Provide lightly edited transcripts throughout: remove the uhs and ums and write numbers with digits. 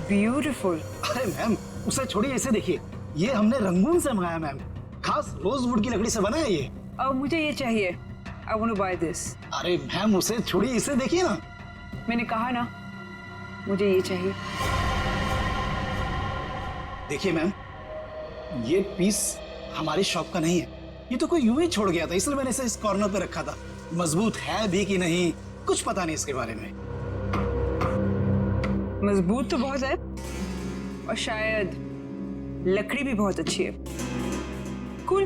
Beautiful. अरे ma'am उसे छोड़िए, इसे देखिए, ये हमने रंगून से मंगाया मैम, खास रोजवुड की लकड़ी से बना है ये। अब मुझे ये चाहिए। I want to buy this. अरे मैम उसे छोड़िए, इसे देखिए ना। मैंने कहा ना मुझे ये चाहिए। देखिए मैम, ये पीस हमारी शॉप का नहीं है, ये तो कोई यूं ही छोड़ गया था, इसलिए मैंने इसे इस कॉर्नर पे रखा था। मजबूत है भी कि नहीं कुछ पता नहीं इसके बारे में। मजबूत तो बहुत है और शायद लकड़ी भी बहुत अच्छी है। कूल।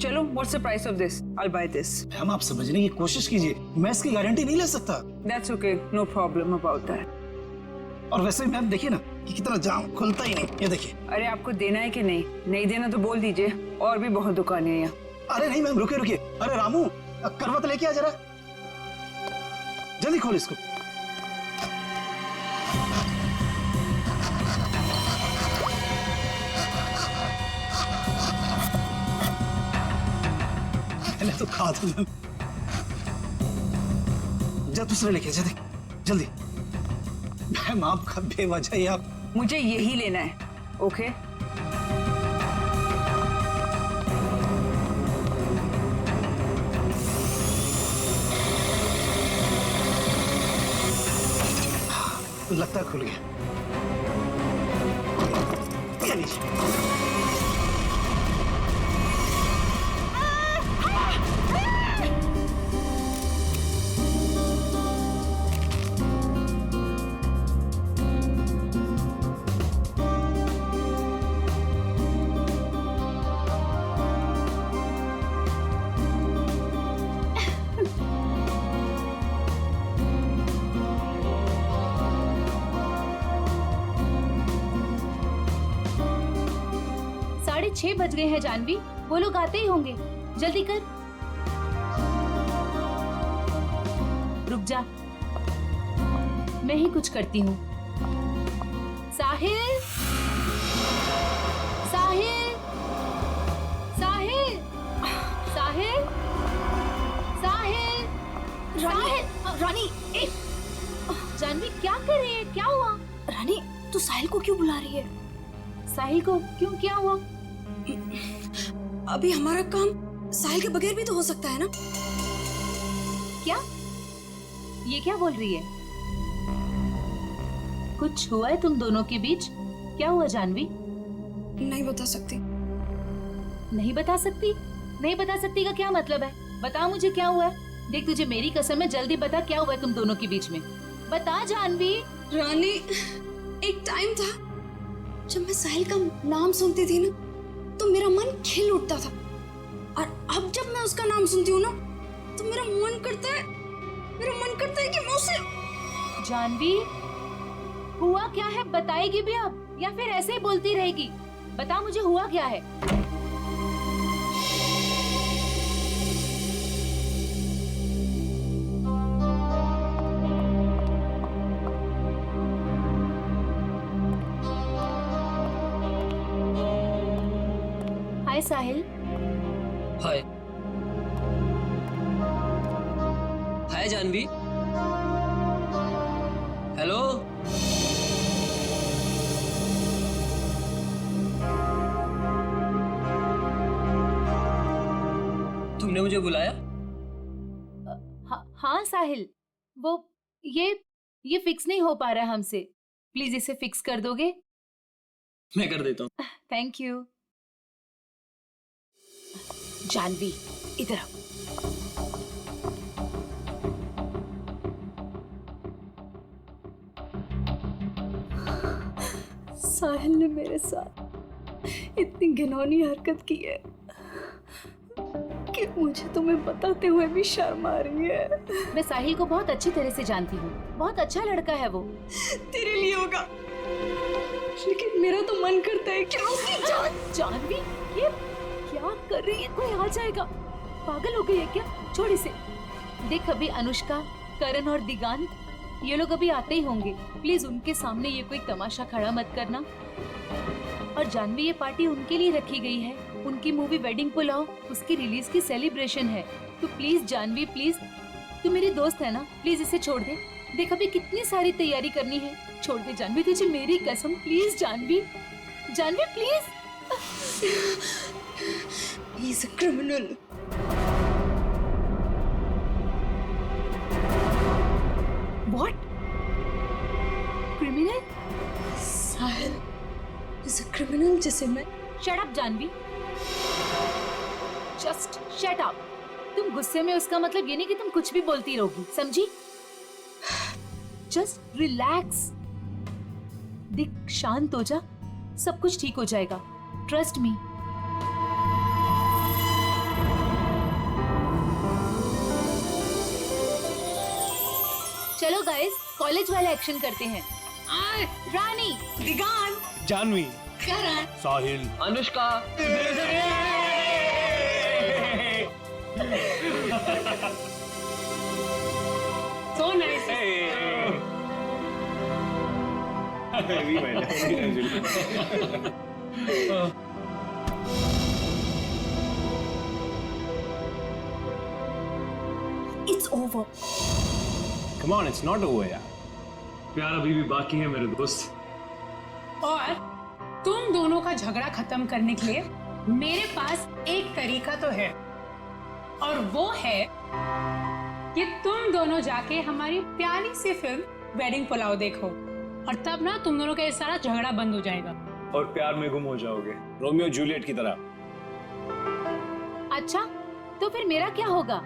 चलो, what's the price of this? I buy this. Ma'am आप समझने की कोशिश कीजिए, मैं इसकी गारंटी नहीं ले सकता। That's okay, no problem about that. और वैसे भी मैम देखिए ना कि कितना जाम खुलता ही नहीं, ये देखिए। अरे आपको देना है कि नहीं? नहीं देना तो बोल दीजिए, और भी बहुत दुकानें हैं यहाँ। अरे नहीं मैम, रुकिए रुकिए। अरे रामू, करवत लेके आ जरा, जल्दी खोल इसको। मैंने तो कहा था मैम। जा दूसरे लेके जा, देख जल्दी। मैम आपका बेवजह ही आप। मुझे यही लेना है, ओके? लगता है खुल गया। ये लीजिए। साढ़े 6 बज गए हैं जानवी, वो लोग आते ही होंगे, जल्दी कर। रुक जा, मैं ही कुछ करती हूँ। साहिल, साहिल, साहिल, साहिल, साहिल, साहिल। रानी, जानवी क्या कर रही है? क्या हुआ? रानी तू साहिल को क्यों बुला रही है? साहिल को क्यों? क्या हुआ? अभी हमारा काम साहिल के बगैर भी तो हो सकता है ना? क्या? ये क्या बोल रही है? कुछ हुआ है तुम दोनों के बीच? क्या हुआ जानवी? नहीं बता सकती। नहीं बता सकती? नहीं बता सकती का क्या मतलब है? बता मुझे क्या हुआ है। देख तुझे मेरी कसम है, जल्दी बता क्या हुआ है तुम दोनों के बीच में। बता जानवी। रानी, एक टाइम था जब मैं साहिल का नाम सुनती थी ना तो मेरा मन खिल उठता था, और अब जब मैं उसका नाम सुनती हूँ ना तो मेरा मन करता है कि मैं उसे। जानवी, हुआ क्या है? बताएगी भी अब या फिर ऐसे ही बोलती रहेगी? बता मुझे हुआ क्या है। हाय साहिल। हाय। हाय जानवी। हेलो। तुमने मुझे बुलाया? हाँ साहिल, वो ये फिक्स नहीं हो पा रहा है हमसे, प्लीज इसे फिक्स कर दोगे? मैं कर देता हूँ। Thank you. जानवी इधर आओ। साहिल ने मेरे साथ इतनी घिनौनी हरकत की है कि मुझे तुम्हें बताते हुए भी शर्म आ रही है। मैं साहिल को बहुत अच्छी तरह से जानती हूँ, बहुत अच्छा लड़का है वो। तेरे लिए होगा, लेकिन मेरा तो मन करता है कि उसकी जान। जानवी ये क्या कर रही है? कोई आ जाएगा। पागल हो गई है क्या? छोड़ इसे। देख अभी अनुष्का, करण और दिगांत ये लोग अभी आते ही होंगे, प्लीज उनके सामने ये कोई तमाशा खड़ा मत करना। और जानवी ये पार्टी उनके लिए रखी गई है, उनकी मूवी वेडिंग पुलाव उसकी रिलीज की सेलिब्रेशन है, तो प्लीज जानवी प्लीज, तू मेरी दोस्त है ना, प्लीज इसे छोड़ दे। देख अभी कितनी सारी तैयारी करनी है। छोड़ दे जानवी, तुझे मेरी कसम, please Janvi, Janvi please. He is a criminal. What? Criminal? Sahil is a criminal जिसे मैं shut up Janvi, just shut up. तुम गुस्से में उसका मतलब ये नहीं कि तुम कुछ भी बोलती रहोगी, समझी? Just relax. दिख, शांत हो जा, सब कुछ ठीक हो जाएगा, ट्रस्ट मी। चलो गाइस, कॉलेज वाला एक्शन करते हैं। रानी, दिगांत, जानवी, करण, साहिल, Anushka, so nice. it's over. come on, it's not over यार। प्यार अभी भी बाकी है मेरे दोस्त। और तुम दोनों का झगड़ा खत्म करने के लिए मेरे पास एक तरीका तो है, और वो है कि तुम दोनों जाके हमारी प्यारी सी फिल्म वेडिंग पुलाव देखो, और तब ना तुम दोनों का ये सारा झगड़ा बंद हो जाएगा। और प्यार में गुम हो जाओगे, रोमियो जूलियट की तरह। अच्छा तो फिर मेरा क्या होगा?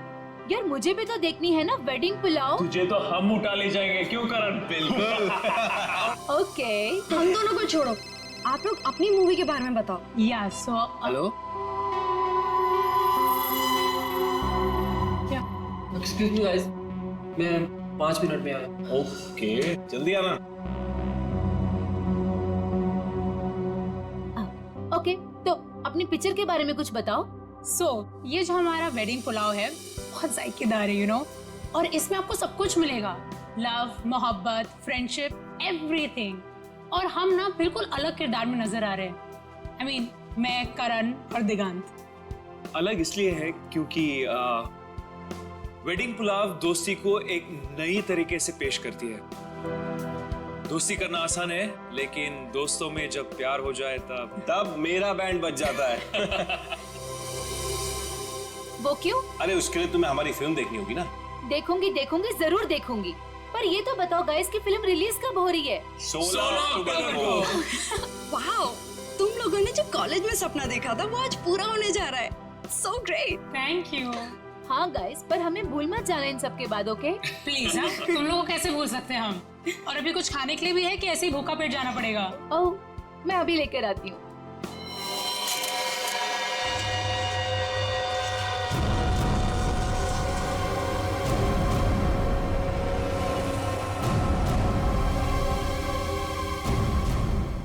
यार मुझे भी तो देखनी है ना वेडिंग पुलाव। तुझे तो हम उठा ले जाएंगे, क्यों करण? बिल्कुल। ओके, हम दोनों को छोड़ो, आप लोग अपनी मूवी के बारे में बताओ। या सो हेलो, क्या? एक्सक्यूज मी गाइस, मैं 5 मिनट में आया। ओके, जल्दी आना। ओके, तो अपनी पिक्चर के बारे में कुछ बताओ। ये जो हमारा वेडिंग पुलाव है बहुत जायकेदार है, यू नो, और इसमें आपको सब कुछ मिलेगा, लव, मोहब्बत, फ्रेंडशिप, एवरीथिंग। और हम ना बिल्कुल अलग किरदार में नजर आ रहे हैं। I mean, मैं, करण और दिगांत। अलग इसलिए है क्योंकि वेडिंग पुलाव दोस्ती को एक नई तरीके से पेश करती है। दोस्ती करना आसान है, लेकिन दोस्तों में जब प्यार हो जाए तब मेरा बैंड बज जाता है। वो क्यों? अरे उसके लिए तुम्हें हमारी फिल्म देखनी होगी ना। देखूंगी देखूंगी, जरूर देखूंगी। पर ये तो बताओ गाइस कि फिल्म रिलीज कब हो रही है? 16 अक्टूबर को। वाओ, तुम लोगों ने जो कॉलेज में सपना देखा था वो आज पूरा होने जा रहा है। So great. Thank you. हाँ गाइस, पर हमें भूल मत जाना इन सब के बाद, ओके? प्लीज, हाँ, तुम लोगों को कैसे भूल सकते हैं हम? और अभी कुछ खाने के लिए भी है कि ऐसे ही भूखा पेट जाना पड़ेगा? ओह, मैं अभी लेकर आती हूँ।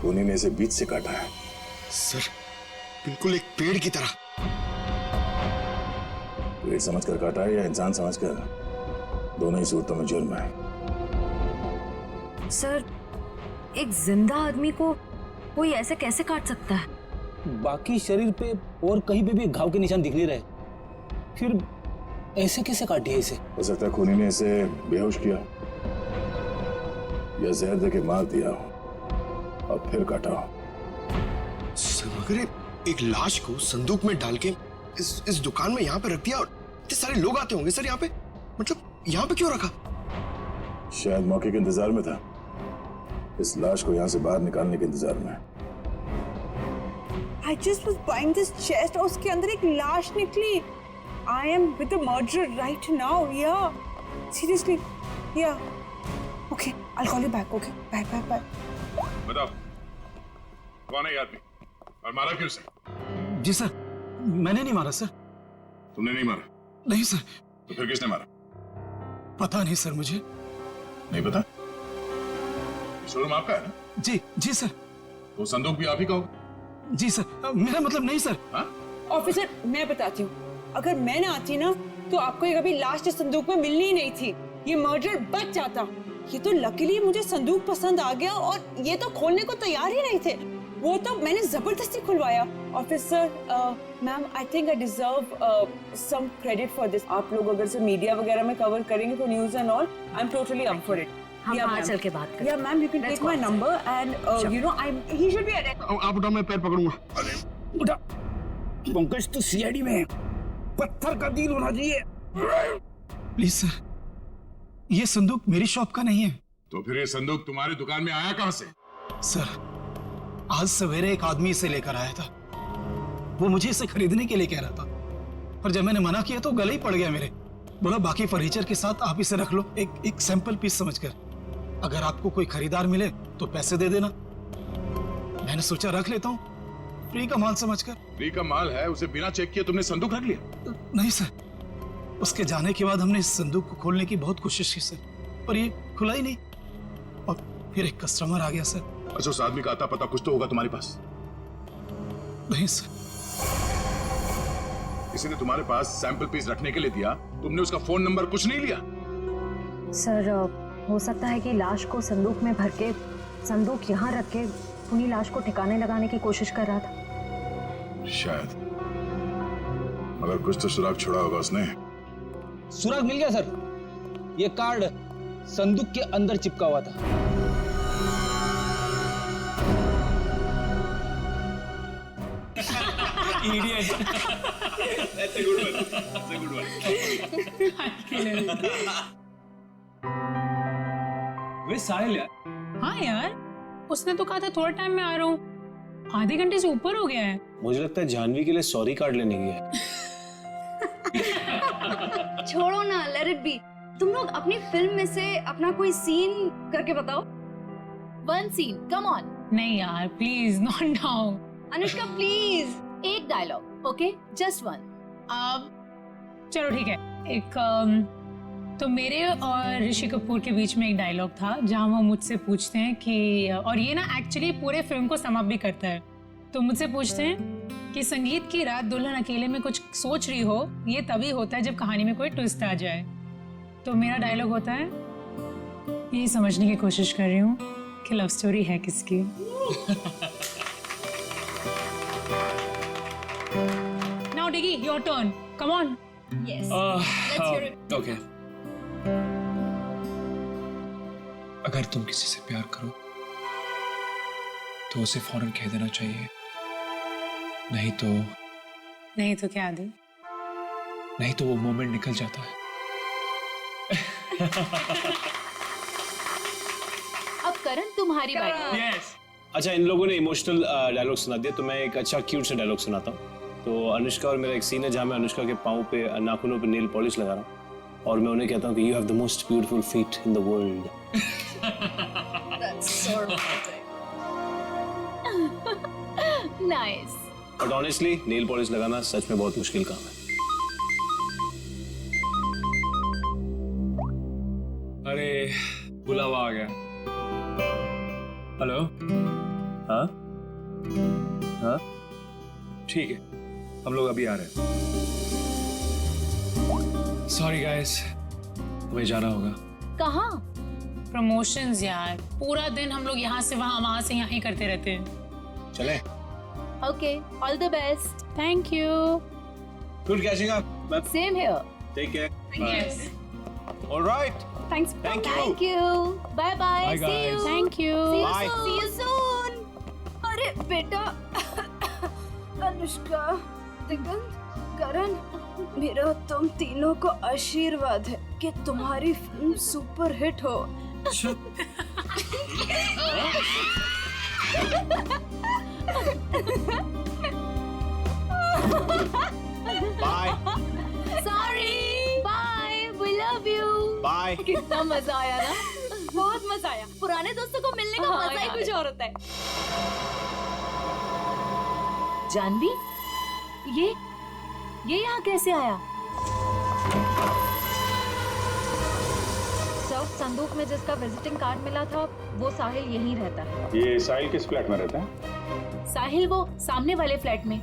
कोने में इसे बीच से काटा है। सर, बिल्कुल एक पेड़ की तरह। पेड़ समझकर काटा है या इंसान समझकर? दोनों ही सूरतों में जुर्म है। सर, एक जिंदा आदमी को कोई ऐसे कैसे काट सकता है? बाकी शरीर पे और कहीं पे भी घाव के निशान दिख नहीं रहे, फिर ऐसे कैसे काटी है इसे? हो सकता है खूनी ने इसे बेहोश किया या जहर देके मार दिया हो और फिर काटा हो। सर, मगर एक लाश को संदूक में डाल के इस दुकान में यहाँ पे रख दिया, और इतने सारे लोग आते होंगे सर यहाँ पे, मतलब यहाँ पे क्यों रखा? शायद मौके के इंतजार में था, इस लाश को यहाँ से बाहर निकालने के इंतजार में। I just was buying this chest और उसके अंदर एक लाश निकली। I am with the murderer right now. Yeah, seriously. Yeah. Okay, I'll call you back. Okay, bye. बताओ, कौन है ये आदमी और मारा क्यों उसे? जी सर, मैंने नहीं मारा सर। तुमने नहीं मारा? नहीं सर। तो फिर किसने मारा? पता नहीं सर, मुझे नहीं पता? शोरूम आपका है ना? जी सर। तो संदूक भी आप ही का होगा? जी सर, मेरा मतलब नहीं सर। हाँ? ऑफिसर, मैं बताती हूँ, अगर मैं ना आती ना तो आपको ये कभी लाश इस संदूक में मिलनी ही नहीं थी। ये मर्डर बच जाता। ये तो लकीली मुझे संदूक पसंद आ गया और ये तो खोलने को तैयार ही नहीं थे। वो तो मैंने जबरदस्ती खुलवाया। Officer ma'am, I think I deserve some credit for this. आप लोग अगर से मीडिया वगैरह में कवर करेंगे तो news and all, I am totally up for it. हम बाहर चल के बात करें। या ma'am, you can take my number and you know he should be arrested. आप उठाओ, मैं पैर पकड़ूंगा। उठा। पंकज तो सीआईडी में है, पत्थर का डील होना चाहिए। प्लीज सर, ये संदूक मेरी शॉप का नहीं है। तो फिर ये संदूक तुम्हारी दुकान में आया कहां से? सर, आज सवेरे एक आदमी इसे लेकर आया था। वो मुझे इसे खरीदने के लिए कह रहा था, पर जब मैंने मना किया तो गले ही पड़ गया मेरे। बोला बाकी फर्नीचर के साथ आप इसे रख लो, एक सैंपल पीस समझकर। अगर आपको कोई खरीदार मिले तो पैसे दे देना। मैंने सोचा रख लेता हूँ, फ्री का माल समझकर। फ्री का माल है, उसे बिना चेक किए तुमने संदूक रख लिया? नहीं सर, उसके जाने के बाद हमने इस संदूक को खोलने की बहुत कोशिश की सर, पर ये खुला ही नहीं। और फिर एक कस्टमर आ गया सर। अच्छा, उस आदमी का आता पता कुछ तो होगा तुम्हारे पास? नहीं सर। किसी ने तुम्हारे पास सैंपल पीस रखने के लिए दिया, तुमने उसका फोन नंबर कुछ नहीं लिया? सर, हो सकता है कि लाश को संदूक में भर के संदूक यहाँ रख के उन्हीं लाश को ठिकाने लगाने की कोशिश कर रहा था। शायद, मगर कुछ तो सुराग छोड़ा होगा उसने। सुराग मिल गया सर। ये कार्ड संदूक के अंदर चिपका हुआ था। Idiot. That's a good one. That's a good one. वे साहिल यार। हाँ यार, उसने तो कहा था थोड़ा टाइम में आ रहा हूँ। आधे घंटे से ऊपर हो गया है। मुझे लगता है जानवी के लिए सॉरी कार्ड लेने गया है। छोड़ो ना, लेट इट बी। तुम लोग अपनी फिल्म में से अपना कोई सीन करके बताओ। One scene, come on. नहीं यार, please not now. Anushka please, एक डायलॉग, ओके, जस्ट वन। चलो ठीक है। एक तो मेरे और ऋषि कपूर के बीच में एक डायलॉग था जहाँ वो मुझसे पूछते हैं कि, और ये ना एक्चुअली पूरे फिल्म को सम अप भी करता है। तो मुझसे पूछते हैं कि संगीत की रात दुल्हन अकेले में कुछ सोच रही हो, ये तभी होता है जब कहानी में कोई ट्विस्ट आ जाए। तो मेरा डायलॉग होता है, यही समझने की कोशिश कर रही हूँ कि लव स्टोरी है किसकी। Now Diggy, your turn. Come on. Yes. Let's hear it. Okay. अगर तुम किसी से प्यार करो तो उसे फौरन कह देना चाहिए, नहीं तो क्या दे? नहीं तो वो मोमेंट निकल जाता है। अब करण, तुम्हारी बारी। Yes. अच्छा, इन लोगों ने इमोशनल डायलॉग सुना दिया, तो मैं एक अच्छा क्यूट सा डायलॉग सुनाता हूँ। तो अनुष्का और मेरा एक सीन है जहाँ मैं अनुष्का के पाँव पे, नाखूनों पे नेल पॉलिश लगा रहा हूँ और मैं उन्हें कहता हूँ कि you have the most beautiful feet in the world. That's so romantic. Nice. But honestly nail polish लगाना सच में बहुत मुश्किल काम है। अरे बुलावा आ गया। हेलो। हाँ हाँ, ठीक है, हम लोग अभी आ रहे हैं। सॉरी गाइस, हमें जाना होगा। कहाँ? प्रमोशंस यार, पूरा दिन हम लोग यहाँ से वहाँ से यहाँ ही करते रहते हैं। चले? Okay, all the best. Thank you. Good catching up. Same here. Take care. Yes. Alright. Thanks. Thank you. Thank you. Bye bye. Bye, see guys. You. Thank you. Bye. See you soon. अरे बेटा, अनुष्का, दिगंत, करण, मेरा तुम तीनों को आशीर्वाद है कि तुम्हारी फिल्म सुपर हिट हो। Bye sorry. Bye, we love you. Bye. कितना मजा आया ना। बहुत मजा आया। पुराने दोस्तों को मिलने का हाँ मजा ही यार। कुछ और होता है। जानवी, ये यहाँ कैसे आया? सर, संदूक में जिसका विजिटिंग कार्ड मिला था वो साहिल यहीं रहता है। ये साहिल किस फ्लैट में रहता है? साहिल वो सामने वाले फ्लैट में।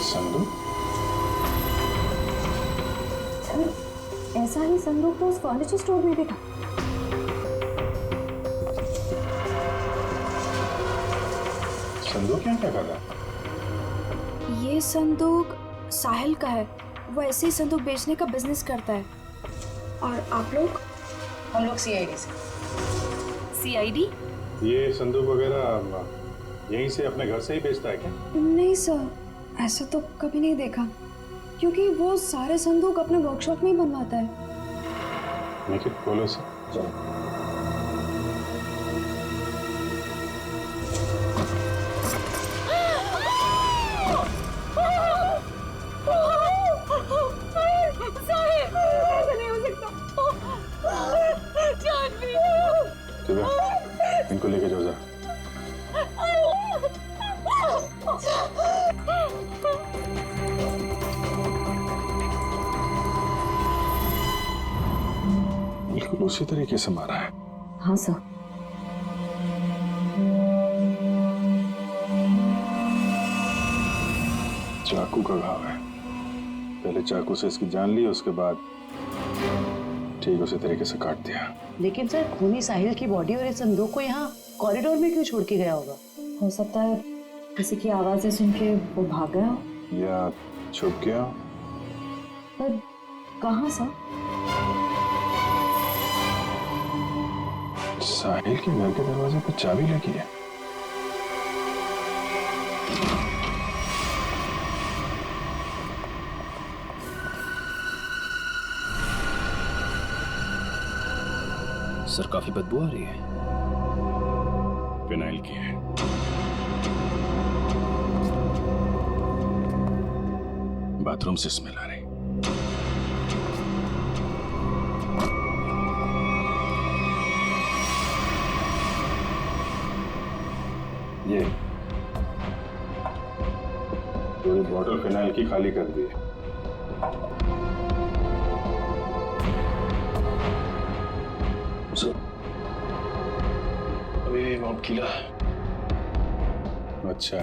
संदूक? सर, ऐसा ही संदूक तो उस फर्नीचर स्टोर में भी था। संदूक यहाँ क्या कर रहा है? ये संदूक साहिल का है। वो ऐसे ही संदूक बेचने का बिजनेस करता है। और आप लोग? हम लोग सीआईडी से। सीआईडी? ये संदूक वगैरह यहीं से अपने घर से ही बेचता है क्या? नहीं सर, ऐसा तो कभी नहीं देखा, क्योंकि वो सारे संदूक अपने वर्कशॉप में ही बनवाता है। निखिल बोलो इसे। इनको लेके जाओ जरा। बिल्कुल उसी तरीके से मारा है। हाँ सर। चाकू का घाव है। पहले चाकू से इसकी जान ली, उसके बाद ठीक उसी तरीके से काट दिया। लेकिन सर खूनी साहिल की बॉडी और इस संदूक को यहाँ कॉरिडोर में क्यों छोड़ के गया होगा? हो सकता है किसी की आवाजें सुन के वो भाग गया हो। या छुप गया। पर कहाँ सर? साहिल के घर के दरवाजे पर चाबी लगी है। सर काफी बदबू आ रही है। फिनाइल की है। बाथरूम से स्मेल आ रही। ये पूरी बॉटल फिनाइल की खाली कर दी है। अभी माउंट किला। अच्छा,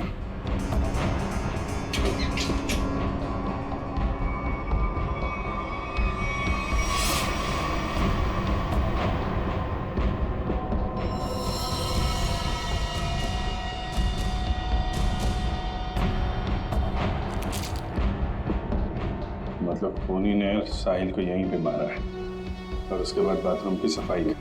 मतलब खूनी ने साहिल को यहीं पे मारा है और उसके बाद बाथरूम की सफाई की।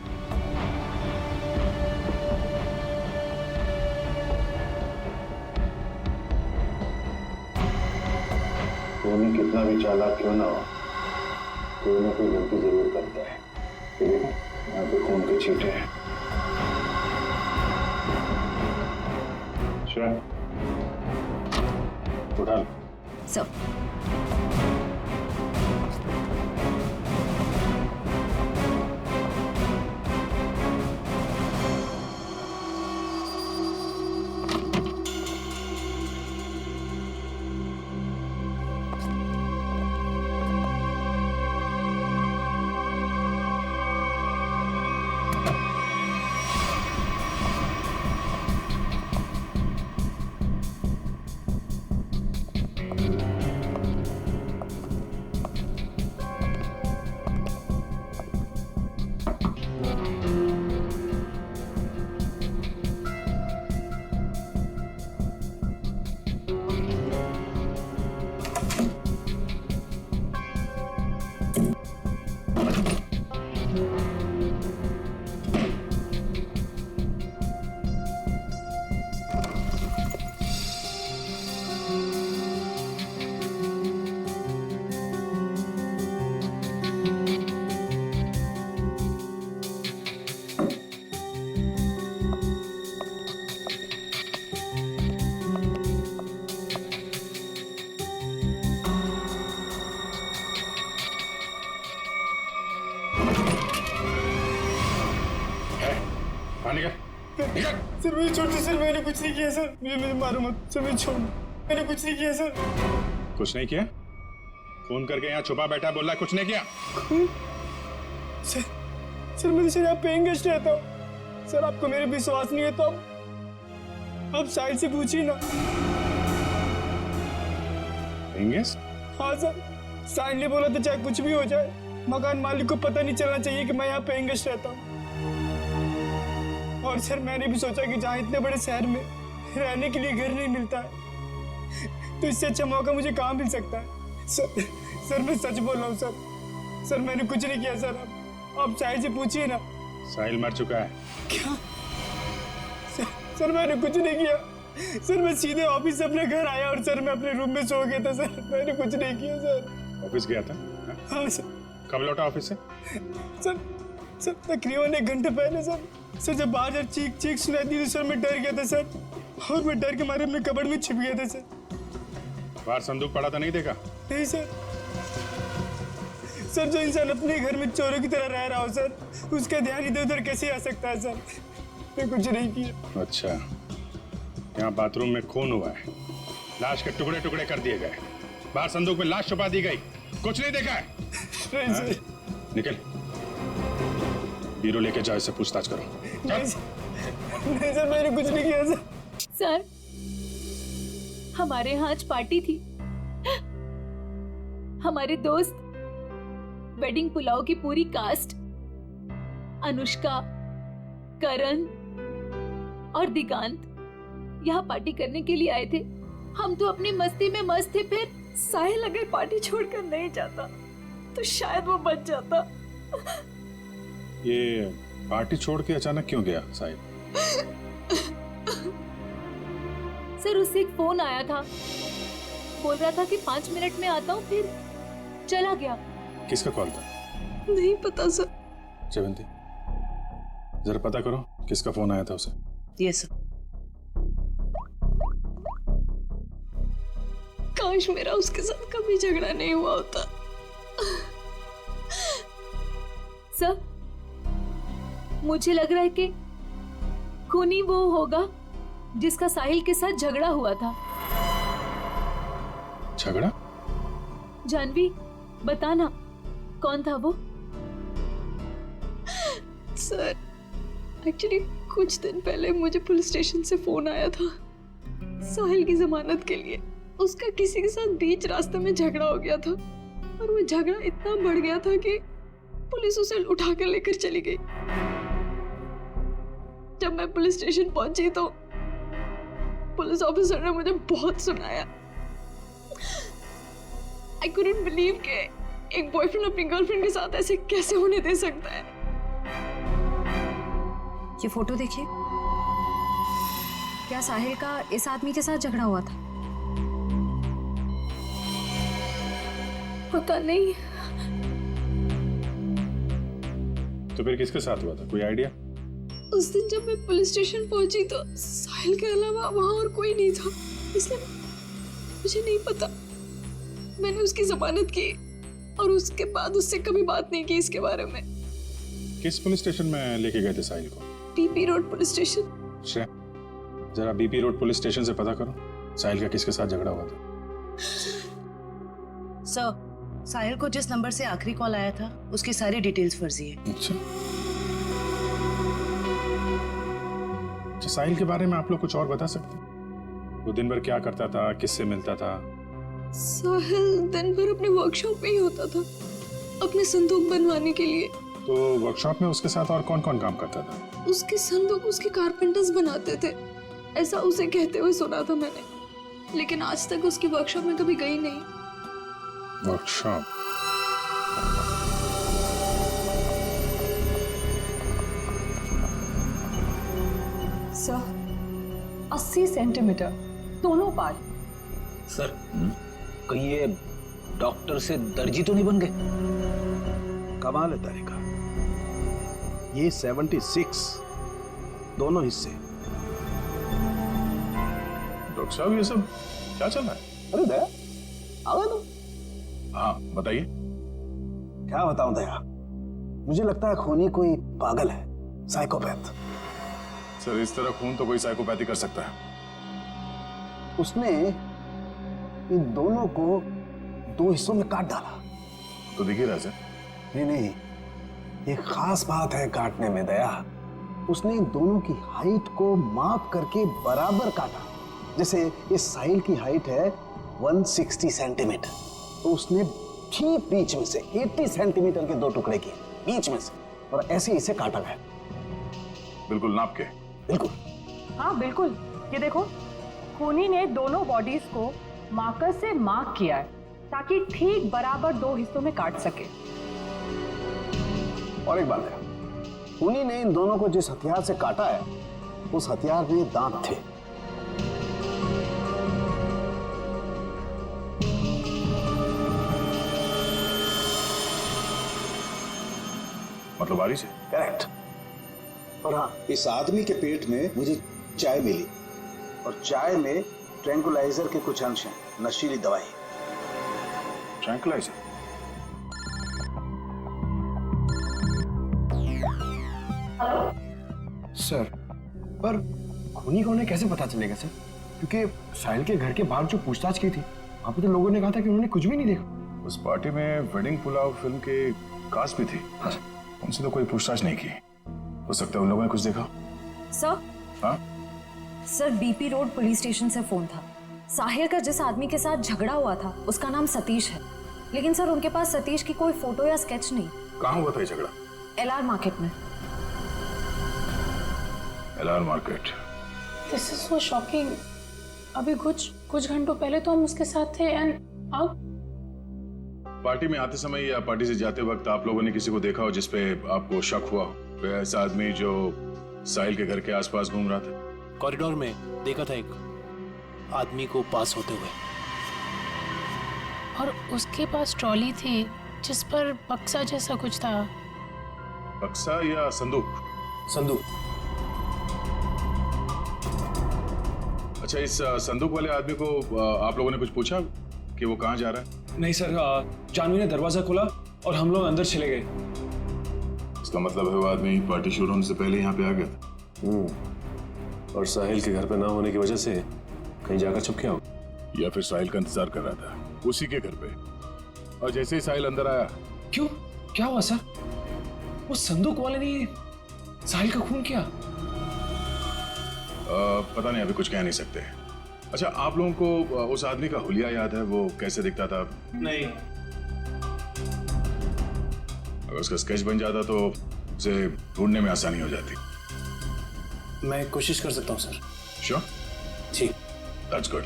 खूनी कितना भी चालाक क्यों ना हो, कोई ना कोई गलती जरूर करता है। यहाँ पे खून के छींटे हैं। अच्छा, उठा लो। सर सर मुझे छोड़ दो सर, मैंने कुछ नहीं किया सर, मुझे मारो मत सर, मुझे छोड़, मैंने कुछ नहीं किया सर। कुछ नहीं किया? फोन करके यहाँ छुपा बैठा बोल रहा कुछ नहीं किया? सर मैं तो यहाँ पेइंग गेस्ट रहता हूँ सर, आपको मेरे विश्वास नहीं है तो आप साइड से पूछिए ना। Paying guest? हाँ सर, साइड ने बोला तो चाहे कुछ भी हो जाए, मकान मालिक को पता नहीं चलना चाहिए कि मैं यहाँ पेइंग गेस्ट रहता हूँ। और सर मैंने भी सोचा कि जहाँ इतने बड़े शहर में रहने के लिए घर नहीं मिलता है तो इससे अच्छा मौका मुझे कहाँ मिल सकता है? सर मैं सच बोल रहा हूँ सर मैंने कुछ नहीं किया सर। आप साहिल से पूछिए ना। साहिल मर चुका है। क्या? सर मैंने कुछ नहीं किया सर। मैं सीधे ऑफिस से अपने घर आया और सर मैं अपने रूम में सो गया था सर। मैंने कुछ नहीं किया सर। ऑफिस गया था? हाँ सर। कब लौटा ऑफिस से? सर तकरीबन 1 घंटे पहले सर। जब बाहर चीख सुनाई दी तो सर मैं डर गया था सर, और मैं डर के मारे अपने कबड़ में छिप गया था सर। बाहर संदूक पड़ा था, नहीं देखा? नहीं सर। जो इंसान अपने घर में चोरों की तरह रह रहा हो सर, उसका ध्यान इधर उधर कैसे आ सकता है सर? मैं कुछ नहीं किया। अच्छा, यहाँ बाथरूम में खून हुआ है, लाश के टुकड़े टुकड़े कर दिए गए, बाहर संदूक में लाश छुपा दी गई, कुछ नहीं देखा है? नहीं सर। निकल, बीरो लेके जाओ, इससे पूछताछ करो। नहीं सर मैंने कुछ नहीं किया सर। सर हमारे यहाँ आज पार्टी थी। हमारे दोस्त वेडिंग पुलाव की पूरी कास्ट, अनुष्का, करण और दिगांत यहाँ पार्टी करने के लिए आए थे। हम तो अपनी मस्ती में मस्त थे। फिर साहिल अगर पार्टी छोड़कर नहीं जाता तो शायद वो बच जाता। ये पार्टी छोड़ के अचानक क्यों गया साहिल? सर उससे एक फोन आया था, बोल रहा था कि 5 मिनट में आता हूँ, फिर चला गया। किसका कॉल था? नहीं पता सर। जयवंती, जरा पता करो किसका फोन आया था उसे। Yes sir. काश मेरा उसके साथ कभी झगड़ा नहीं हुआ होता। सर मुझे लग रहा है कि खूनी वो होगा जिसका साहिल के साथ झगड़ा हुआ था। झगड़ा? जानवी बताना कौन था वो? सर एक्चुअली कुछ दिन पहले मुझे पुलिस स्टेशन से फोन आया था साहिल की जमानत के लिए। उसका किसी के साथ बीच रास्ते में झगड़ा हो गया था, और वो झगड़ा इतना बढ़ गया था कि पुलिस उसे उठा कर लेकर चली गई। जब मैं पुलिस स्टेशन पहुंची तो पुलिस ऑफिसर ने मुझे बहुत सुनाया। I couldn't believe कि एक बॉयफ्रेंड अपनी गर्लफ्रेंड के साथ ऐसे कैसे होने दे सकता है। ये फोटो देखिए। क्या साहिल का इस आदमी के साथ झगड़ा हुआ था? पता नहीं। तो फिर किसके साथ हुआ था, कोई आइडिया? उस दिन जब मैं पुलिस स्टेशन पहुंची तो साहिल के अलावा वहां और कोई नहीं था, इसलिए मुझे नहीं पता। मैंने उसकी जमानत की और उसके बाद उससे कभी बात नहीं की इसके बारे में। किस पुलिस स्टेशन में लेके गए थे साहिल को? BP road police station. Shreya, जरा बीपी रोड पुलिस स्टेशन से पता करो साहिल का किसके साथ झगड़ा हुआ था। सर साहिल को जिस नंबर से आखिरी कॉल आया था उसकी सारी डिटेल्स फर्जी है। अच्छा, साहिल के बारे में आप लोग कुछ और बता सकते हैं? वो दिन भर क्या करता था, किससे मिलता था? साहिल दिन भर अपने वर्कशॉप में ही होता था अपने संदूक बनवाने के लिए। तो वर्कशॉप में उसके साथ और कौन कौन काम करता था? उसके संदूक उसके कारपेंटर्स बनाते थे, ऐसा उसे कहते हुए सुना था मैंने, लेकिन आज तक उसकी वर्कशॉप में कभी गई नहीं। वर्कशॉप? सर 80 सेंटीमीटर दोनों पार्ट। सर कहीं ये डॉक्टर से दर्जी तो नहीं बन गए? कमाल है तारिका, ये 76 दोनों हिस्से। डॉक्टर साहब ये सब क्या चल रहा है? अरे दया आ गए तुम? हाँ बताइए। क्या बताऊं दया, मुझे लगता है खूनी कोई पागल है, साइकोपैथ। सर इस तरह खून तो कोई साइकोपैथी कर सकता है। उसने इन दोनों को 2 हिस्सों में काट डाला। तो दिख ही रहा है। नहीं, ये खास बात है काटने में दया। उसने इन दोनों की हाइट को माप करके बराबर काटा। जैसे इस साहिल की हाइट है 160 सेंटीमीटर, तो उसने ठीक बीच में से 80 सेंटीमीटर के 2 टुकड़े किए बीच में से, और ऐसे इसे काटा गया। बिल्कुल नाप के? बिल्कुल। हाँ बिल्कुल, ये देखो, खूनी ने दोनों बॉडीज को मार्कर से मार्क किया है ताकि ठीक बराबर 2 हिस्सों में काट सके। और एक बात है, खूनी ने इन दोनों को जिस हथियार से काटा है उस हथियार में दांत थे। मतलब बारी से? करेक्ट। और हाँ, इस आदमी के पेट में मुझे चाय मिली और चाय में ट्रैंकुलाइजर के कुछ अंश हैं, नशीली दवाई। ट्रैंकुलाइजर? सर, पर खूनी कौन है कैसे पता चलेगा सर? क्योंकि साहिल के घर के बाहर जो पूछताछ की थी वहां पे तो लोगों ने कहा था कि उन्होंने कुछ भी नहीं देखा। उस पार्टी में वेडिंग पुलाव फिल्म के कास्ट भी थी। हाँ। उनसे तो कोई पूछताछ नहीं की। हो सकता है उन लोगों ने कुछ देखा। सर? हाँ? Sir, BP road police station से फोन था। साहिल का जिस आदमी के साथ झगड़ा हुआ था उसका नाम सतीश है, लेकिन सर उनके पास सतीश की कोई फोटो या स्केच नहीं। कहाँ हुआ था ये झगड़ा? LR मार्केट में। LR market? This is so shocking. अभी कुछ घंटों पहले तो हम उसके साथ थे एंड अब पार्टी में आते समय या पार्टी से जाते वक्त आप लोगों ने किसी को देखा हो जिसपे आपको शक हुआ हो? कोई ऐसा आदमी जो साहिल के घर के आसपास घूम रहा था? कॉरिडोर में देखा था एक आदमी को पास होते हुए। और उसके पास ट्रॉली थी जिस पर बक्सा जैसा कुछ था। बक्सा या संदूक? संदूक। अच्छा, इस संदूक वाले आदमी को आप लोगों ने कुछ पूछा कि वो कहाँ जा रहा है? नहीं सर, जानवी ने दरवाजा खोला और हम लोग अंदर चले गए। इसका मतलब है वो आदमी पार्टी शुरू होने से पहले यहाँ पे आ गया था। और साहिल के घर पे ना होने की वजह से कहीं जाकर छुप गया हो, या फिर साहिल का इंतजार कर रहा था उसी के घर पे। और जैसे ही साहिल अंदर आया। क्यों, क्या हुआ सर? वो संदूक वाले ने साहिल का खून किया? पता नहीं, अभी कुछ कह नहीं सकते। अच्छा, आप लोगों को उस आदमी का हुलिया याद है? वो कैसे दिखता था? नहीं। अगर उसका स्केच बन जाता तो उसे ढूंढने में आसानी हो जाती। मैं कोशिश कर सकता हूँ सर। श्योर? जी। That's good.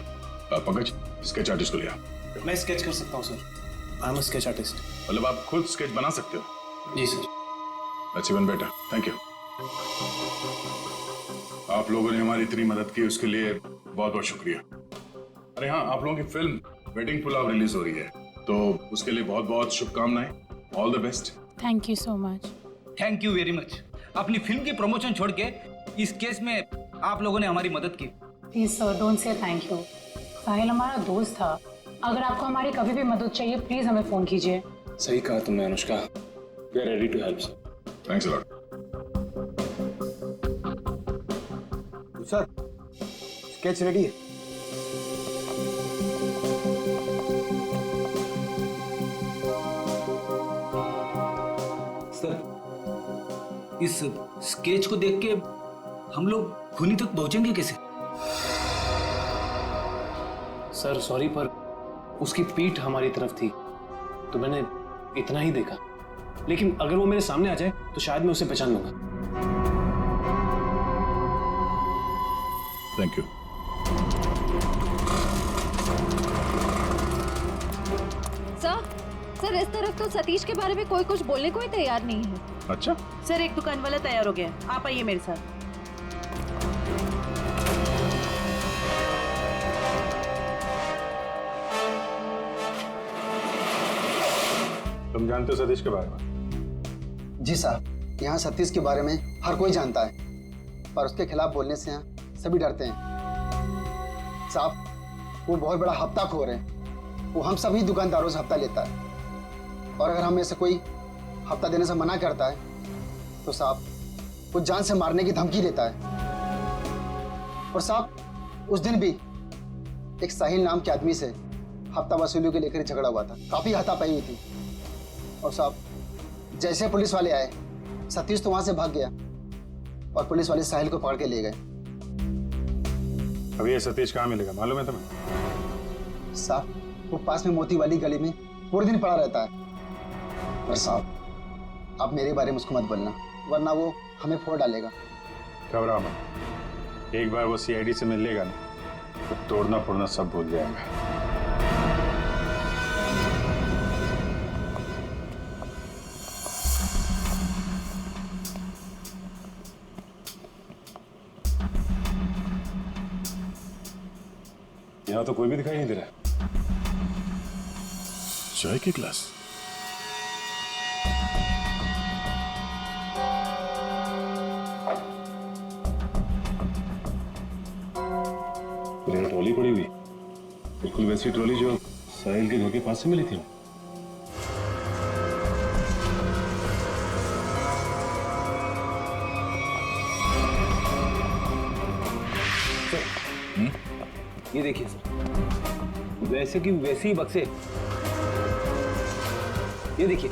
Pankaj, sketch artist को लिया। मैं स्केच कर सकता हूँ sir. I am a sketch artist. मतलब आप खुद स्केच बना सकते हो? जी sir. That's even better. Thank you. आप लोगों ने हमारी इतनी मदद की उसके लिए बहुत बहुत शुक्रिया। अरे हाँ, आप लोगों की फिल्म वेडिंग पुलाव रिलीज हो रही है, तो उसके लिए बहुत बहुत शुभकामनाएं। All the best. Thank you so much. Thank you very much. अपनी फिल्म की प्रमोशन छोड़ के इस केस में आप लोगों ने हमारी मदद की। Please sir, don't say thank you. Sahil हमारा दोस्त था। अगर आपको हमारी कभी भी मदद चाहिए प्लीज हमें फोन कीजिए। सही कहा तुमने Anushka. We are ready to help sir. Thanks a lot. Sir, sketch ready है। सर, इस स्केच को देख के हम लोग खूनी तक पहुंचेंगे कैसे? सर सॉरी, पर उसकी पीठ हमारी तरफ थी तो मैंने इतना ही देखा, लेकिन अगर वो मेरे सामने आ जाए तो शायद मैं उसे पहचान लूंगा। Thank you. सर, इस तरफ तो सतीश के बारे में कोई कुछ बोलने को ही तैयार नहीं है। अच्छा सर, एक दुकान वाला तैयार हो गया, आप आइए मेरे साथ। तुम जानते हो सतीश के बारे में? जी साहब, यहाँ सतीश के बारे में हर कोई जानता है, पर उसके खिलाफ बोलने से यहाँ सभी डरते हैं। साहब, वो बहुत बड़ा हफ्ताखोर है। वो हम सभी दुकानदारों से हफ्ता लेता है, और अगर हमें से कोई हफ्ता देने से मना करता है तो साहब वो जान से मारने की धमकी देता है। और साहब, उस दिन भी एक साहिल नाम के आदमी से हफ्ता वसूली को लेकर झगड़ा हुआ था। काफी हाथापाई हुई थी। और साहब, जैसे पुलिस वाले आए, सतीश तो वहां से भाग गया और पुलिस वाले साहिल को पकड़ के ले गए। अभी ये सतीश कहाँ मिलेगा मालूम है तुम्हें? साहब, वो पास में मोती वाली गली में पूरे दिन पड़ा रहता है। और साहब, आप मेरे बारे में उसको मत बोलना, वरना वो हमें फोड़ डालेगा। घबराओ मत, एक बार वो सीआईडी से मिल लेगा ना तो तोड़ना फोड़ना सब भूल जाएगा। यहाँ तो कोई भी दिखाई नहीं दे रहा। चाय की ग्लास। ट्रॉली पड़ी हुई, बिल्कुल वैसी ट्रॉली जो साहिल के घर के पास से मिली थी। ये देखिए सर, वैसे की वैसे ही बक्से, ये देखिए।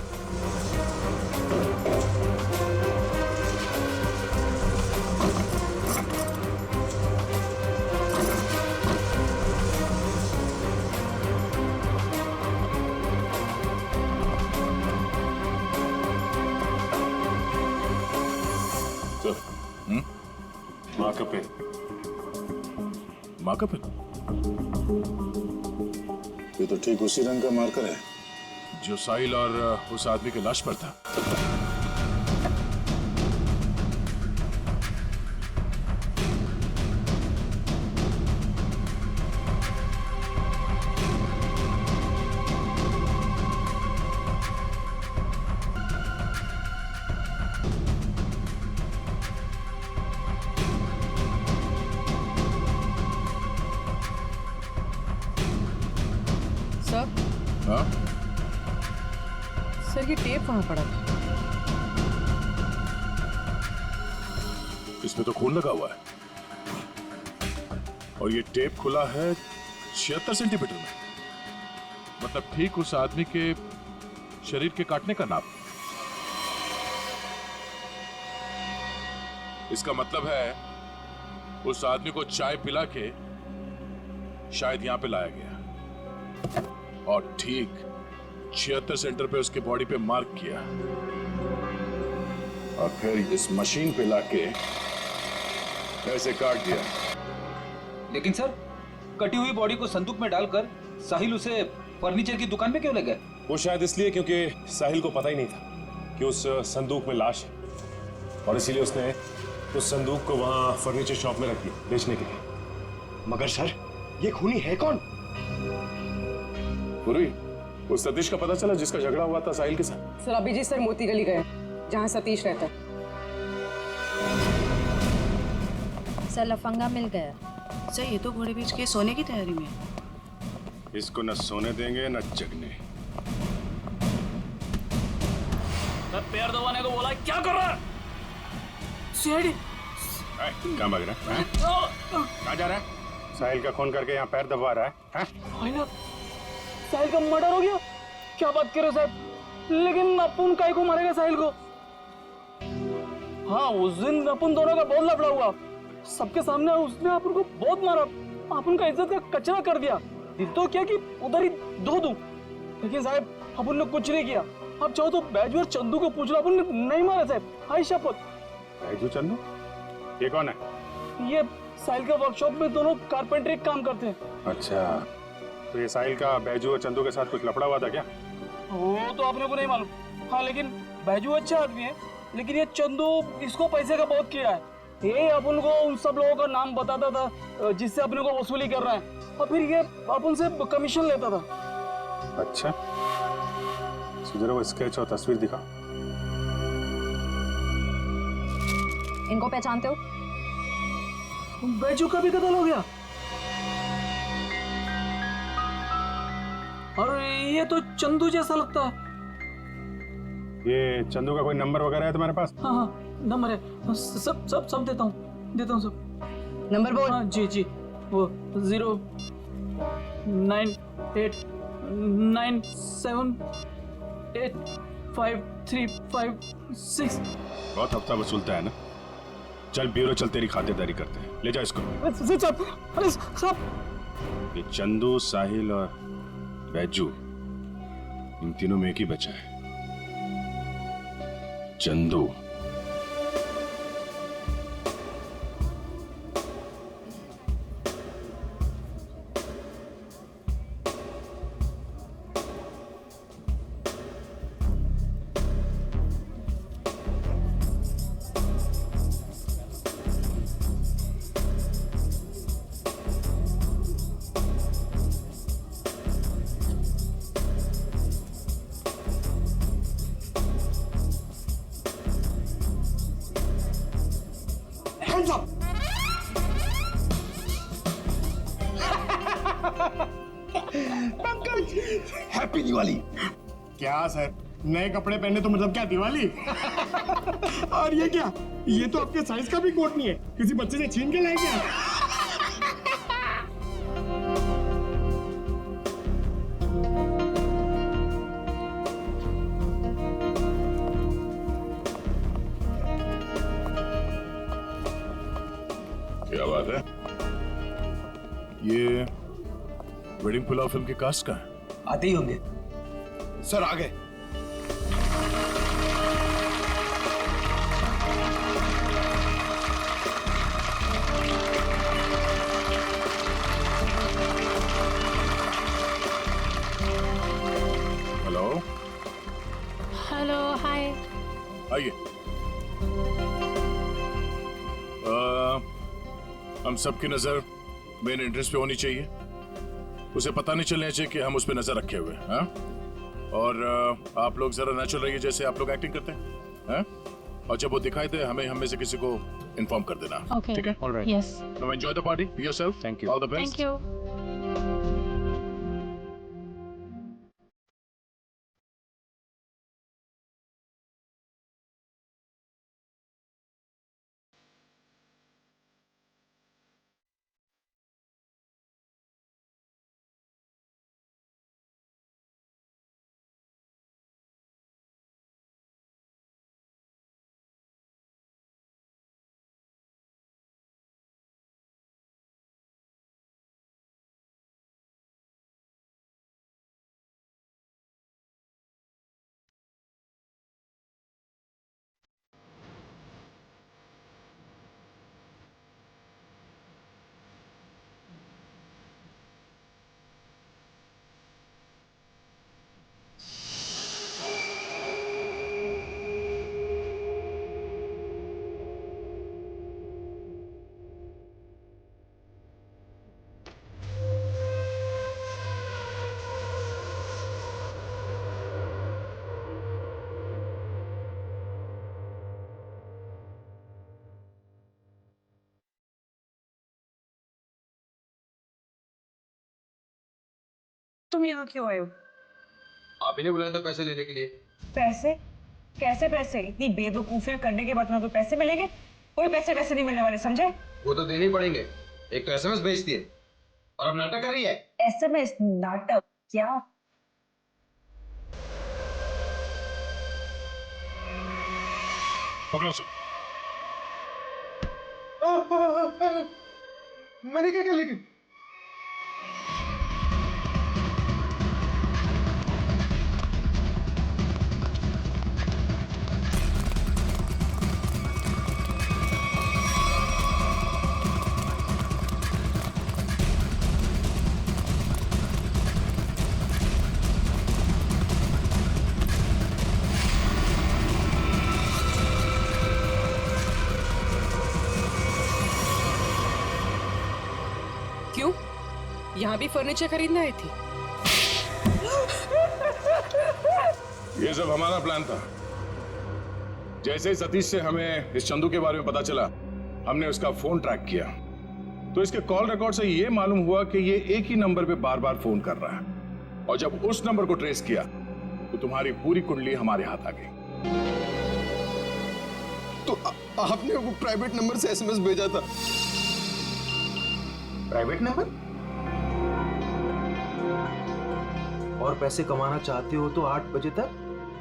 मार्कर पेन, ये तो ठीक उसी रंग का मार्कर है जो साहिल और उस आदमी के लाश पर था। हाँ? सर ये टेप कहाँ पड़ा था? इसमें तो खून लगा हुआ है और ये टेप खुला है 76 सेंटीमीटर में, मतलब ठीक उस आदमी के शरीर के काटने का नाप। इसका मतलब है उस आदमी को चाय पिला के शायद यहां पे लाया गया और ठीक 76 सेंटर पे उसके बॉडी पे मार्क किया और फिर इस मशीन पे लाके ऐसे काट दिया। लेकिन सर, कटी हुई बॉडी को संदूक में डालकर साहिल उसे फर्नीचर की दुकान में क्यों ले गए? वो शायद इसलिए क्योंकि साहिल को पता ही नहीं था कि उस संदूक में लाश है और इसीलिए उसने उस संदूक को वहां फर्नीचर शॉप में रख दिया बेचने के लिए। मगर सर, ये खूनी है कौन? पूर्वी, उस सतीश का पता चला जिसका झगड़ा हुआ था साहिल के साथ? सर अभिजीत सर मोती गली गए जहाँ सतीश रहता। सर लफंगा मिल गया। सर ये तो घोड़े बेच के सोने की तैयारी में। इसको न सोने देंगे न जगने। पैर दबाने को बोला, क्या कर रहा है? सीआईडी। कहाँ भाग रहा है? कहाँ जा रहा है? साहिल का खून करके यहाँ पैर दबा रहा है? साहिल का मर्डर हो गया? क्या बात कर रहे हो साहब? लेकिन अपन काहे को मारेगा साहिल को? हाँ, उस दिन अपन दोनों का बहुत लफड़ा हुआ, सबके सामने उसने अपन को बहुत मारा, अपन का इज्जत का कचरा कर दिया। दिल तो क्या कि उधर ही धो दूं, लेकिन साहब अपन ने कुछ नहीं किया। आप चाहो तो बैजू और चंदू को पूछ लो, अपन ने नहीं मारा साहब, हाय शपथ। बैजू चंदू? ये कौन है? ये साहिल का वर्कशॉप में दोनों कारपेंटरी काम करते हैं। अच्छा, तो ये साहिल का बैजू और चंदू के साथ कुछ लफड़ा हुआ था क्या? वो तो आपने को नहीं मालूम। हाँ, लेकिन बैजू अच्छा आदमी है, लेकिन ये चंदू इसको पैसे का बहुत किया है। ये अपन को उन सब लोगों का नाम बताता था जिससे अपने को वसूली कर रहा है, और फिर ये अपन से कमीशन लेता था। अच्छा, जरा वो स्केच और तस्वीर दिखा। इनको पहचानते हो? बैजू का भी कत्ल हो गया। और ये तो चंदू जैसा लगता है। ये चंदू का कोई नंबर वगैरह है तुम्हारे पास? हाँ हाँ, नंबर है, सब सब सब देता हूँ सब। नंबर बोल। हाँ जी जी, वो 09889785356। बहुत हफ्ता वसूलता है ना। चल ब्यूरो चल, तेरी खातिरदारी करते हैं। ले जा इसको। अरे साहब, ये चंदू, साहिल और बैजू, इन तीनों में एक ही बचा है, Chandu. Hands up. Pankaj, happy Diwali. क्या सर, नए कपड़े पहने तो मतलब क्या दिवाली? और ये क्या, ये तो आपके साइज का भी कोट नहीं है, किसी बच्चे से छीन के लाए क्या? क्या बात है? ये वेडिंग पुलाव फिल्म के कास्ट का है? आते ही होंगे सर। आ गए। हेलो। हेलो, हाय। आइए। हम सबकी नजर मेन एंट्रेंस पे होनी चाहिए। उसे पता नहीं चलना चाहिए कि हम उस पे नजर रखे हुए हैं। और आप लोग जरा नेचुरल रहिए, जैसे आप लोग एक्टिंग करते हैं। और जब वो दिखाई दे हम में से किसी को इन्फॉर्म कर देना। Okay. ठीक है? Alright. Yes. Now enjoy the party. Be yourself. Thank you. All the best. Thank you. तुम यहाँ क्यों आए हो? आप ही ने बुलाया था पैसे लेने के लिए। पैसे? कैसे पैसे? इतनी बेवकूफियां करने के बाद तुम्हें पैसे मिलेंगे? कोई पैसे वैसे नहीं मिलने वाले, समझे? वो तो देने ही पड़ेंगे। एक तो एसएमएस भेज दिए और अब नाटक कर रही है। एसएमएस नाटक? क्या? पकड़ो उसे। मैंने क्या किया लेकिन? क्यों? यहाँ भी फर्नीचर खरीदने आई थी? ये सब हमारा प्लान था। जैसे ही सतीश से हमें इस चंदू के बारे में पता चला, हमने उसका फोन ट्रैक किया। तो इसके कॉल रिकॉर्ड से ये मालूम हुआ कि ये एक ही नंबर पे बार बार फोन कर रहा है। और जब उस नंबर को ट्रेस किया तो तुम्हारी पूरी कुंडली हमारे हाथ आ गई। तो आपने वो प्राइवेट नंबर से एसएमएस भेजा था? Private number? और पैसे कमाना चाहते हो तो 8 बजे तक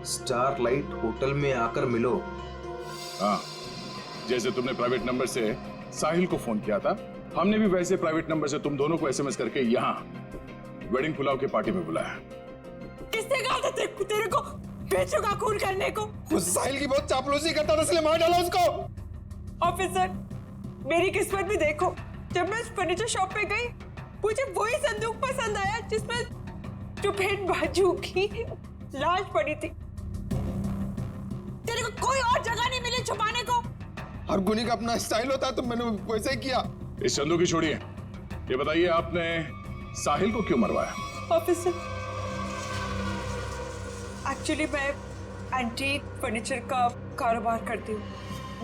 स्टारलाइट होटल में आकर मिलो। हाँ, जैसे तुमने प्राइवेट नंबर से साहिल को फोन किया था, हमने भी वैसे प्राइवेट नंबर से तुम दोनों को एसएमएस करके यहाँ वेडिंग पुलाव की पार्टी में बुलाया। किसने कहा था तेरे को बेचों का खून करने को? उस साहिल की बहुत चापलूसी करता था, इसलिए मार डाला उसको। ऑफिसर, मेरी किस्मत भी देखो। जब मैं फर्नीचर शॉप पे गई, मुझे वही संदूक पसंद आया जिसमें चुपेट बाजू की लाश पड़ी थी। तेरे को कोई और जगह नहीं मिली छुपाने को? हर गुनी का अपना स्टाइल होता है, तो मैंने वैसे ही किया। इस चंदू की छोड़िए, ये बताइए आपने साहिल को क्यों मरवाया? ऑफिसर, एक्चुअली मैं एंटीक फर्नीचर का कारोबार करती हूँ।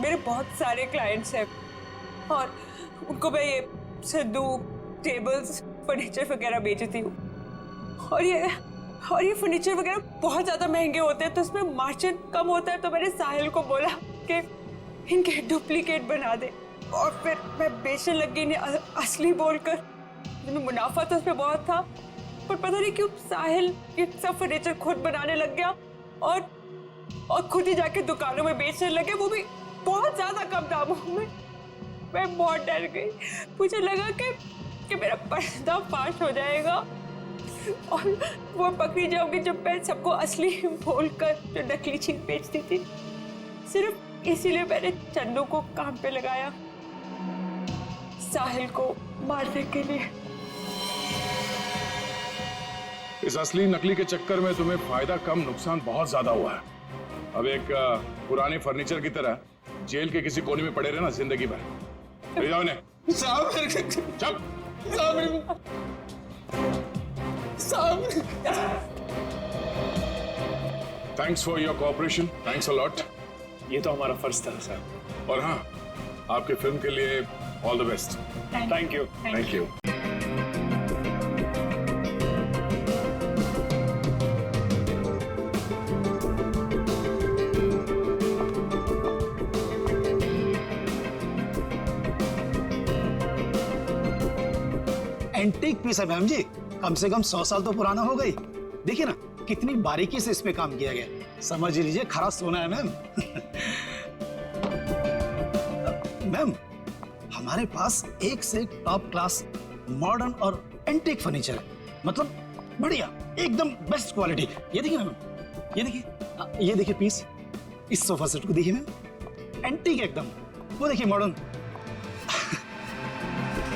मेरे बहुत सारे क्लाइंट्स हैं। और उनको मैं ये संदूक, टेबल्स, फर्नीचर वगैरह बेचती हूँ। और ये फर्नीचर वगैरह बहुत ज़्यादा महंगे होते हैं, तो इसमें मार्जिन कम होता है। तो मैंने साहिल को बोला कि इनके डुप्लीकेट बना दे, और फिर मैं बेचने लगी इन्हें असली बोलकर। मुनाफा तो उसमें बहुत था, पर पता नहीं क्यों साहिल ये सब फर्नीचर खुद बनाने लग गया और खुद ही जाके दुकानों में बेचने लगे, वो भी बहुत ज्यादा कम दामों में। मैं बहुत डर गई, मुझे लगा कि मेरा पर्दाफाश हो जाएगा और वो पकड़ी जाऊंगी जब मैं सबको असली बोलकर जो नकली चीज बेचती थी। सिर्फ इसीलिए मैंने चंदू को काम पे लगाया, साहिल को मारने के लिए। इस असली नकली के चक्कर में तुम्हें फायदा कम, नुकसान बहुत ज्यादा हुआ है। अब एक पुराने फर्नीचर की तरह जेल के किसी कोने में पड़े रहना जिंदगी भर। ले जाओ इन्हें। Thanks for your cooperation, thanks a lot. ये तो हमारा फर्ज था सर। और हाँ, आपके फिल्म के लिए all the best. Thank you. Thank you. Antique piece है मैम जी, कम से कम 100 साल तो पुराना हो गई। देखिए ना कितनी बारीकी से इस पे काम किया गया, समझ लीजिए खरा सोना है मैम। मैम हमारे पास एक से एक टॉप क्लास मॉडर्न और एंटीक फर्नीचर है, मतलब बढ़िया एकदम बेस्ट क्वालिटी। ये देखिए मैम, ये देखिए पीस, इस सोफा सेट को देखिए मैम, एंटीक एकदम। वो देखिए मॉडर्न,